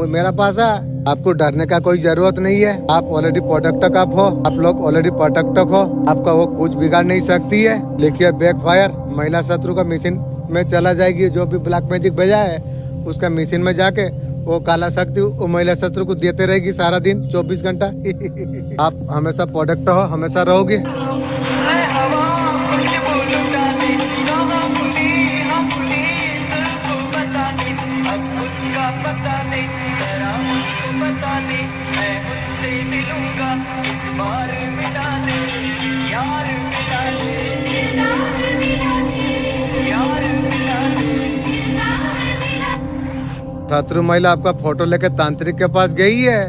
मेरा पास आ। आपको डरने का कोई जरूरत नहीं है। आप ऑलरेडी प्रोटेक्टर आप हो, आप लोग ऑलरेडी प्रोटेक्टर हो। आपका वो कुछ बिगाड़ नहीं सकती है। लिखिए बैक फायर, महिला शत्रु का मिशन में चला जाएगी। जो भी ब्लैक मैजिक भेजा है उसका मिशन में जाके वो काला शक्ति वो महिला शत्रु को देते रहेगी सारा दिन 24 घंटा आप हमेशा प्रोटेक्टर हो, हमेशा रहोगे। शत्रु महिला आपका फोटो लेके तांत्रिक के पास गई है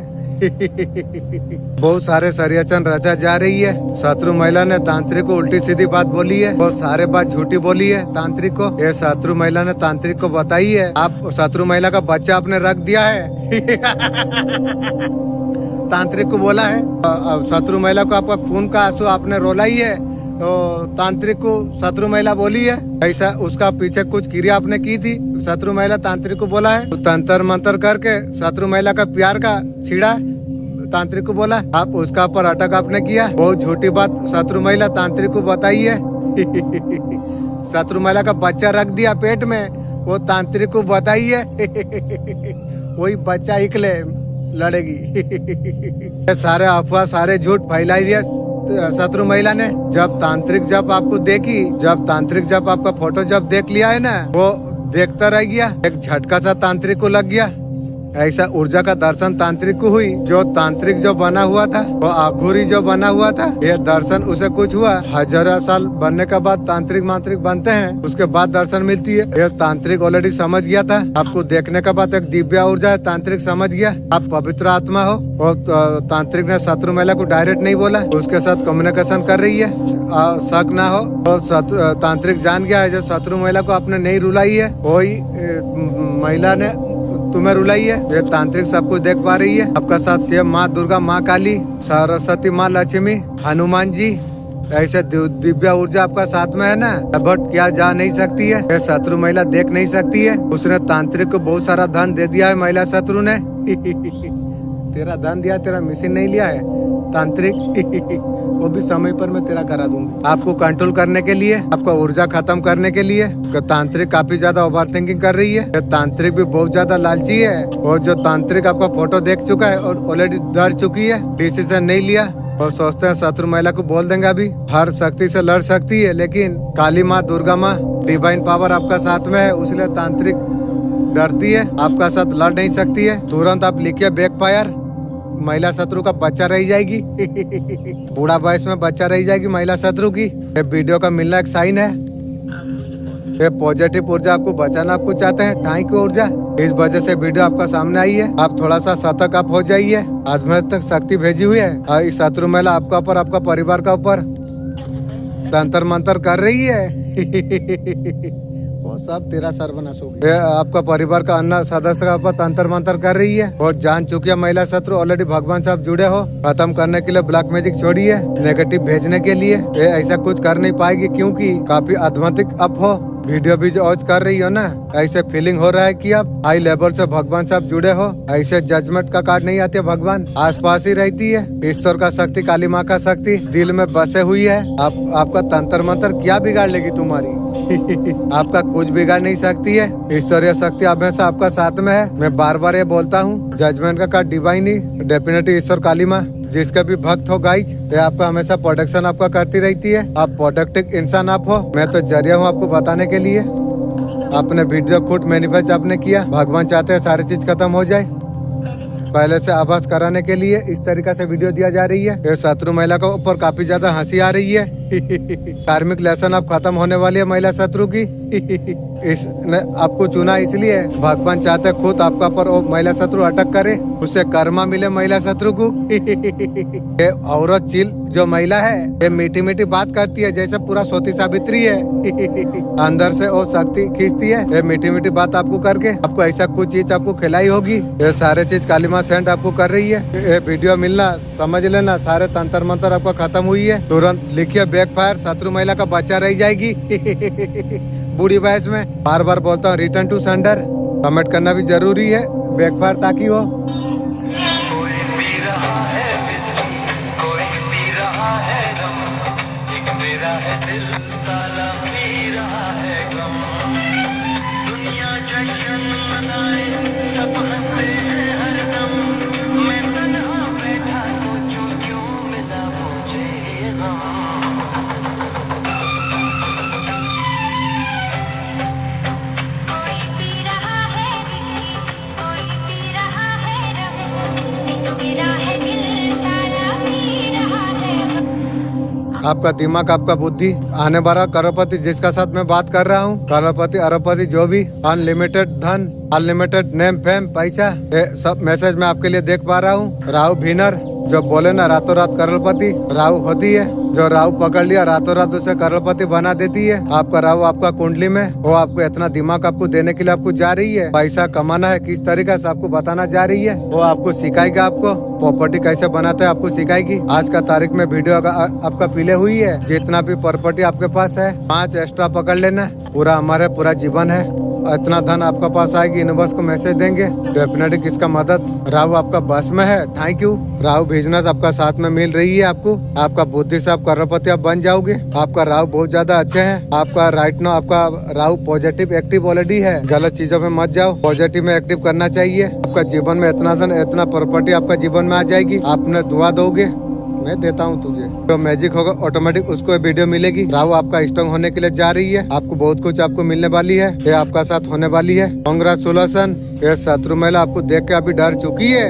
बहुत सारे षड्यंत्र रचा जा रही है। शत्रु महिला ने तांत्रिक को उल्टी सीधी बात बोली है, बहुत सारे बात झूठी बोली है तांत्रिक को। ये शत्रु महिला ने तांत्रिक को बताई है, आप शत्रु महिला का बच्चा आपने रख दिया है। तांत्रिक को बोला है शत्रु महिला को आपका खून का आंसू आपने रोला ही है, तो तांत्रिक को शत्रु महिला बोली है ऐसा, उसका पीछे कुछ क्रिया आपने की थी। शत्रु महिला तांत्रिक को बोला है, तो तंत्र मंत्र करके शत्रु महिला का प्यार का छीड़ा तांत्रिक को बोला, आप उसका पर अटक आपने किया। बहुत झूठी बात शत्रु महिला तांत्रिक को बताई है। शत्रु महिला का बच्चा रख दिया पेट में, वो तांत्रिक को बताई है। वही बच्चा इकले लड़ेगी। ये सारे अफवाह सारे झूठ फैलाई दिया शत्रु महिला ने। जब तांत्रिक जब आपको देखी, जब तांत्रिक जब आपका फोटो जब देख लिया है ना, वो देखता रह गया, एक झटका सा तांत्रिक को लग गया। ऐसा ऊर्जा का दर्शन तांत्रिक को हुई। जो तांत्रिक जो बना हुआ था, वो आघुरी जो बना हुआ था, ये दर्शन उसे कुछ हुआ। हजारों साल बनने के बाद तांत्रिक मांत्रिक बनते हैं, उसके बाद दर्शन मिलती है। ये तांत्रिक ऑलरेडी समझ गया था, आपको देखने के बाद एक दिव्य ऊर्जा है, तांत्रिक समझ गया आप पवित्र आत्मा हो। और तांत्रिक ने शत्रु महिला को डायरेक्ट नहीं बोला, उसके साथ कम्युनिकेशन कर रही है, शक ना हो। और तांत्रिक जान गया है जो शत्रु महिला को आपने नहीं रुलाई है, वही महिला ने तुम्हें रुलाई है। ये तांत्रिक सब कुछ देख पा रही है। आपका साथ शिव, माँ दुर्गा, माँ काली, सरस्वती, माँ लक्ष्मी, हनुमान जी, ऐसे दिव्य ऊर्जा आपका साथ में है ना, बट क्या जा नहीं सकती है, ये शत्रु महिला देख नहीं सकती है। उसने तांत्रिक को बहुत सारा धन दे दिया है महिला शत्रु ने। तेरा धन दिया, तेरा मिशन नहीं लिया है तांत्रिक। वो भी समय पर मैं तेरा करा दूंगी। आपको कंट्रोल करने के लिए, आपका ऊर्जा खत्म करने के लिए तांत्रिक काफी ज्यादा ओवर थिंकिंग कर रही है। तांत्रिक भी बहुत ज्यादा लालची है, और जो तांत्रिक आपका फोटो देख चुका है और ऑलरेडी डर चुकी है, डिसीजन नहीं लिया, और सोचते हैं शत्रु महिला को बोल देंगे अभी हर शक्ति से लड़ सकती है, लेकिन काली माँ, दुर्गा माँ, डिवाइन पावर आपका साथ में है, इसलिए तांत्रिक डरती है, आपका साथ लड़ नहीं सकती है। तुरंत आप लिखिए बैकफायर, महिला शत्रु का बच्चा रह जाएगी। बूढ़ा वयस में बच्चा रह जाएगी महिला शत्रु की। ये वीडियो का मिलना एक साइन है। ये पॉजिटिव ऊर्जा आपको बचाना आपको चाहते हैं, ढाई की ऊर्जा, इस वजह से वीडियो आपका सामने आई है। आप थोड़ा सा सतर्क आप हो जाइए। आध्यात्मिक शक्ति भेजी हुई है, और इस शत्रु महिला आपका ऊपर, आपका परिवार का ऊपर तंत्र मंत्र कर रही है। वो सब तेरा सर्वनाश हो गया। आपका परिवार का अन्य सदस्य का ऊपर तंत्र मंत्र कर रही है, और जान चुकी है महिला शत्रु। ऑलरेडी भगवान से आप जुड़े हो, खत्म करने के लिए ब्लैक मैजिक छोड़ी है, नेगेटिव भेजने के लिए। ये ऐसा कुछ कर नहीं पाएगी, क्योंकि काफी आध्यात्मिक अप हो। वीडियो भी जो आज कर रही हो ना, ऐसे फीलिंग हो रहा है कि आप हाई लेवल से भगवान से आप जुड़े हो। ऐसे जजमेंट का कार्ड नहीं आती है, भगवान आसपास ही रहती है। ईश्वर का शक्ति, काली माँ का शक्ति दिल में बसे हुई है। आपका तंत्र मंत्र क्या बिगाड़ लेगी तुम्हारी? आपका कुछ बिगाड़ नहीं सकती है। ईश्वरीय शक्ति हमेशा आपका साथ में है। मैं बार बार ये बोलता हूँ, जजमेंट का कार्ड डिवाइन ही, डेफिनेटली ईश्वर, काली माँ, जिसका भी भक्त हो गाइज, ये आपका हमेशा प्रोटेक्शन आपका करती रहती है। आप प्रोटेक्टिव इंसान आप हो। मैं तो जरिया हूँ आपको बताने के लिए। आपने वीडियो खुद मैनिफेस्ट आपने किया। भगवान चाहते हैं सारी चीज खत्म हो जाए, पहले से आभास कराने के लिए इस तरीका से वीडियो दिया जा रही है। ये शत्रु महिला के ऊपर काफी ज्यादा हंसी आ रही है। कार्मिक लेसन अब खत्म होने वाली है महिला शत्रु की। इसने आपको चुना इसलिए भगवान चाहते खुद आपका पर वो महिला शत्रु अटक करे, उससे कर्मा मिले महिला शत्रु को। ये औरत चिल जो महिला है, ये मीठी मीठी बात करती है, जैसे पूरा सोती सावित्री है। अंदर से वो शक्ति खींचती है। ये मीठी मीठी बात आपको करके आपको ऐसा कुछ चीज आपको खिलाई होगी। ये सारे चीज काली माँ सेंट आपको कर रही है। ये वीडियो मिलना समझ लेना, सारे तंत्र मंत्र आपका खत्म हुई है। तुरंत लिखिए बैकफायर, शत्रु महिला का बच्चा रह जाएगी। बूढ़ी वयस में बार बार बोलता हूँ, रिटर्न टू सेंडर। कमेंट करना भी जरूरी है, बैकफायर ताकि हो। कोई पी रहा है विस्की, कोई पी रहा है रम, एक मेरा है दिल साला पी रहा है गम। दुनिया जश्न मनाए, सब हंसते हैं हरदम, मैं तन्हा बैठा सोचूं क्यों मिला मुझे ये गम। कोई पी रहा है विस्की, कोई पी रहा है आपका दिमाग, आपका बुद्धि, आने वाला करोड़पति जिसका साथ मैं बात कर रहा हूँ, करोड़पति अरबपति जो भी, अनलिमिटेड धन, अनलिमिटेड नेम फेम पैसा, ये सब मैसेज मैं आपके लिए देख पा रहा हूँ। राहु भिनर जो बोले ना रातों रात करोड़पति, राहु होती है जो राहु पकड़ लिया रातों रात उसे करोड़पति बना देती है। आपका राहु आपका कुंडली में, वो आपको इतना दिमाग आपको देने के लिए आपको जा रही है। पैसा कमाना है किस तरीके से आपको बताना जा रही है, वो आपको सिखाएगा। आपको प्रॉपर्टी कैसे बनाते हैं आपको सिखाएगी। आज का तारीख में वीडियो आपका पीले हुई है। जितना भी प्रॉपर्टी आपके पास है 5 एक्स्ट्रा पकड़ लेना, पूरा हमारे पूरा जीवन है। इतना धन आपका पास आएगी, यूनिवर्स को मैसेज देंगे डेफिनेटली किसका मदद। राहु आपका बस में है, थैंक यू। राहु बिजनेस आपका साथ में मिल रही है आपको। आपका बुद्धि से आप करोड़पति आप बन जाओगे। आपका राहु बहुत ज्यादा अच्छे है। आपका राइट नो आपका राहु पॉजिटिव एक्टिव ऑलरेडी है। गलत चीजों में मत जाओ, पॉजिटिव में एक्टिव करना चाहिए। आपका जीवन में इतना धन, इतना प्रॉपर्टी आपका जीवन में आ जाएगी। आपने दुआ दोगे, मैं देता हूँ तुझे, जो मैजिक होगा ऑटोमेटिक उसको वीडियो मिलेगी। राहु आपका स्ट्रॉन्ग होने के लिए जा रही है। आपको बहुत कुछ आपको मिलने वाली है, ये आपका साथ होने वाली है। कांग्रेचुलेशन। ये शत्रु महिला आपको देख के अभी डर चुकी है।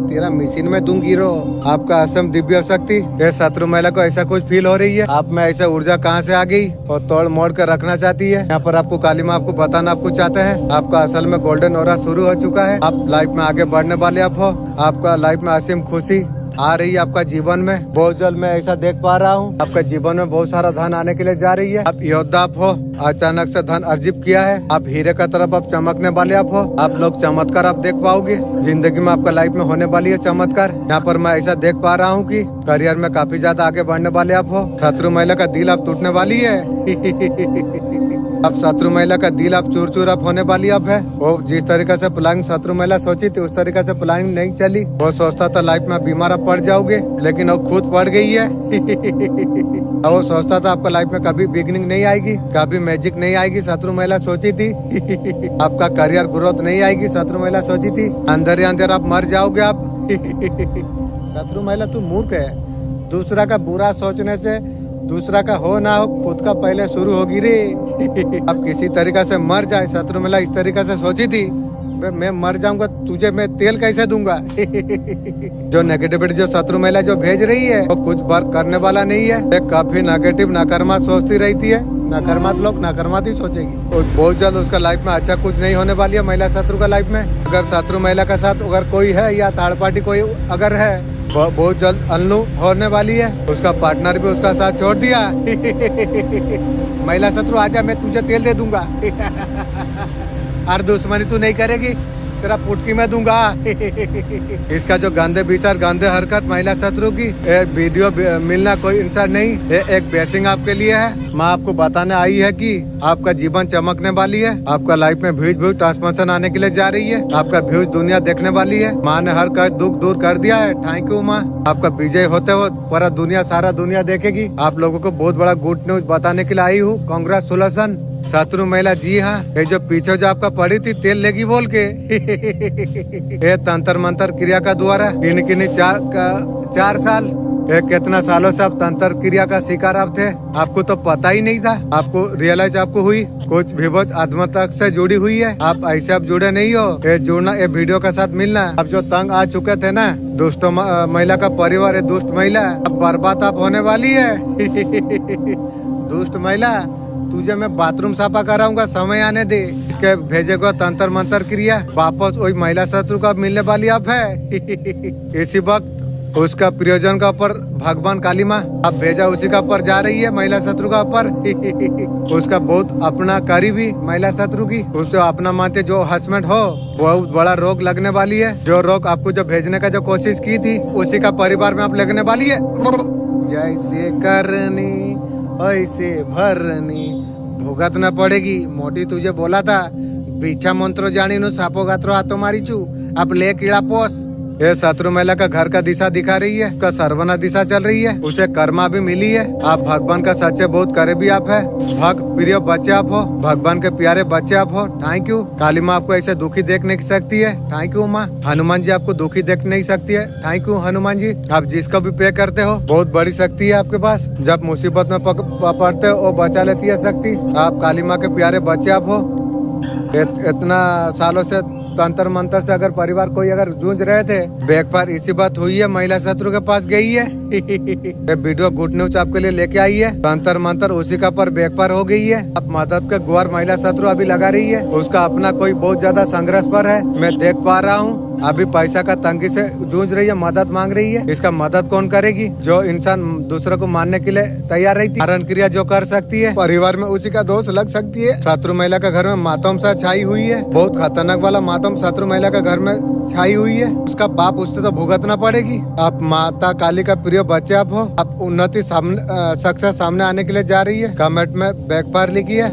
तेरा मशीन में दूंगी रो। आपका असम दिव्य शक्ति, ये शत्रु महिला को ऐसा कुछ फील हो रही है। आप में ऐसा ऊर्जा कहाँ से आ गई और तोड़ मोड़ कर रखना चाहती है। यहाँ पर आपको काली माँ आपको बताना आपको चाहते हैं। आपका असल में गोल्डन ऑरा शुरू हो चुका है। आप लाइफ में आगे बढ़ने वाले आप हो। आपका लाइफ में असीम खुशी आ रही है आपका जीवन में। बहुत जल्द मैं ऐसा देख पा रहा हूँ। आपका जीवन में बहुत सारा धन आने के लिए जा रही है। आप योद्धा आप हो, अचानक से धन अर्जित किया है। आप हीरे का तरफ आप चमकने वाले आप हो। आप लोग चमत्कार आप देख पाओगे जिंदगी में। आपका लाइफ में होने वाली है चमत्कार। यहाँ पर मैं ऐसा देख पा रहा हूँ कि करियर में काफी ज्यादा आगे बढ़ने वाले आप हो। शत्रु महिला का दिल आप टूटने वाली है। अब शत्रु महिला का दिल आप चूर चूर आप होने वाली अब है। वो जिस तरीके से प्लानिंग शत्रु महिला सोची थी उस तरीके से प्लानिंग नहीं चली। वो सोचता था लाइफ में बीमार आप पड़ जाओगे, लेकिन वो खुद पड़ गई है। वो सोचता था आपका लाइफ में कभी बिगनिंग नहीं आएगी, कभी मैजिक नहीं आएगी, शत्रु महिला सोची थी। आपका करियर ग्रोथ नहीं आएगी, शत्रु महिला सोची थी। अंदर ही अंदर आप मर जाओगे आप। शत्रु महिला तू मूर्ख है। दूसरा का बुरा सोचने से दूसरा का हो ना हो, खुद का पहले शुरू होगी रे। अब किसी तरीका से मर जाए। शत्रु महिला इस तरीका से सोची थी, मैं मर जाऊंगा, तुझे मैं तेल कैसे दूंगा। जो नेगेटिविटी जो शत्रु महिला जो भेज रही है वो कुछ वर्क करने वाला नहीं है। काफी नेगेटिव नकारात्मक सोचती रहती है। नकारात्मक लोग नकारात्मक ही सोचेगी। और बहुत जल्द उसका लाइफ में अच्छा कुछ नहीं होने वाली है महिला शत्रु का लाइफ में। अगर शत्रु महिला का साथ अगर कोई है या थर्ड पार्टी कोई अगर है, बहुत जल्द अनलू होने वाली है। उसका पार्टनर भी उसका साथ छोड़ दिया। महिला शत्रु आजा, मैं तुझे तेल दे दूंगा। और दुश्मनी तू नहीं करेगी, तेरा पुटकी में दूंगा। इसका जो गंदे विचार गंदे हरकत महिला शत्रु की वीडियो मिलना कोई इंसान नहीं, ये एक ब्लेसिंग आपके लिए है। माँ आपको बताने आई है कि आपका जीवन चमकने वाली है। आपका लाइफ में भीड़ ट्रांसफॉर्मेशन आने के लिए जा रही है। आपका भीड़ दुनिया देखने वाली है। माँ ने हर कष्ट दुख दूर कर दिया है। थैंक यू माँ। आपका विजय होते हो पूरा दुनिया सारा दुनिया देखेगी। आप लोगों को बहुत बड़ा गुड न्यूज बताने के लिए आई हूँ। कांग्रेचुलेशन शत्रु महिला। जी हाँ, ये जो पीछे जो आपका पड़ी थी तेल लेगी बोल के, ये तंत्र मंत्र क्रिया का द्वारा इन 4 साल, कितना सालों से आप तंत्र क्रिया का शिकार आप थे। आपको तो पता ही नहीं था। आपको रियलाइज आपको हुई कुछ विभोज आत्मा तक से जुड़ी हुई है। आप ऐसे आप जुड़े नहीं हो। ये जुड़ना, ये वीडियो का साथ मिलना। अब जो तंग आ चुके थे ना, दुष्ट महिला का परिवार है, दुष्ट महिला अब बर्बाद आप होने वाली है। दुष्ट महिला तुझे मैं बाथरूम साफा कराऊंगा, समय आने दे। इसके भेजे को तंत्र मंत्र क्रिया वापस वही महिला शत्रु का मिलने वाली अब है। इसी वक्त उसका प्रयोजन का ऊपर भगवान काली माँ अब भेजा उसी का ऊपर जा रही है, महिला शत्रु का ऊपर। उसका बहुत अपना करीबी महिला शत्रु की, उससे अपना मानते जो हस्बैंड हो, बहुत बड़ा रोग लगने वाली है। जो रोग आपको जो भेजने का जो कोशिश की थी उसी का परिवार में आप लगने वाली है। जैसे करनी ऐसे भरनी भुगतना पड़ेगी। मोटी तुझे बोला था बिच्छा मंत्रो जानी नु सापो गात्रो हाथों मारी चू, अब ले कीड़ा पोस। ये शत्रु महिला का घर का दिशा दिखा रही है, उसका सर्वना दिशा चल रही है। उसे कर्मा भी मिली है। आप भगवान का सच्चे बहुत करीबी आप है। भक्त प्रिय बच्चे आप हो, भगवान के प्यारे बच्चे आप हो। Thank you. काली माँ आपको ऐसे दुखी देख नहीं सकती है। थैंक यू माँ। हनुमान जी आपको दुखी देख नहीं सकती है। Thank you Hanuman ji. आप जिसको भी पे करते हो बहुत बड़ी शक्ति है आपके पास। जब मुसीबत में पड़ते हो वो बचा लेती है शक्ति। आप काली माँ के प्यारे बच्चे आप हो। इतना सालों से तंत्र मंत्र से अगर परिवार कोई अगर जूझ रहे थे, बैक पर इसी बात हुई है, महिला शत्रु के पास गई है। ये वीडियो गुड न्यूज आपके लिए लेके आई है। तंत्र मंत्र उसी का पर बैक पर हो गई है। अब मदद का गुहार महिला शत्रु अभी लगा रही है। उसका अपना कोई बहुत ज्यादा संघर्ष पर है, मैं देख पा रहा हूँ। अभी पैसा का तंगी से जूझ रही है, मदद मांग रही है। इसका मदद कौन करेगी? जो इंसान दूसरे को मारने के लिए तैयार रही थी, मारण क्रिया जो कर सकती है। परिवार में उसी का दोष लग सकती है। शत्रु महिला का घर में मातम सा छाई हुई है, बहुत खतरनाक वाला मातम शत्रु महिला का घर में छाई हुई है। उसका बाप उससे तो भुगतना पड़ेगी। आप माता काली का प्रिय बच्चे आप हो। आप उन्नति सक्सेस सामने आने के लिए जा रही है। कमेंट में बैक पार लिखी है।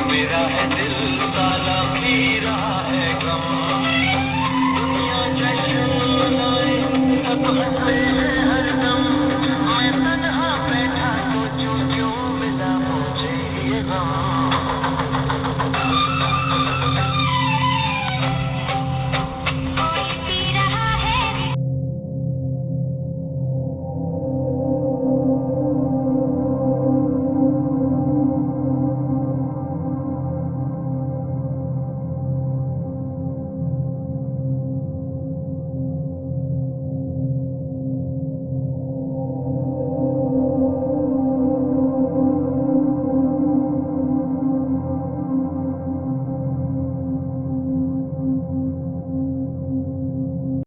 मेरा है दिल ताला पी रहा है गम, दुनिया जश्न मनाए सब हंसे हैं हरदम, मैं तन्हा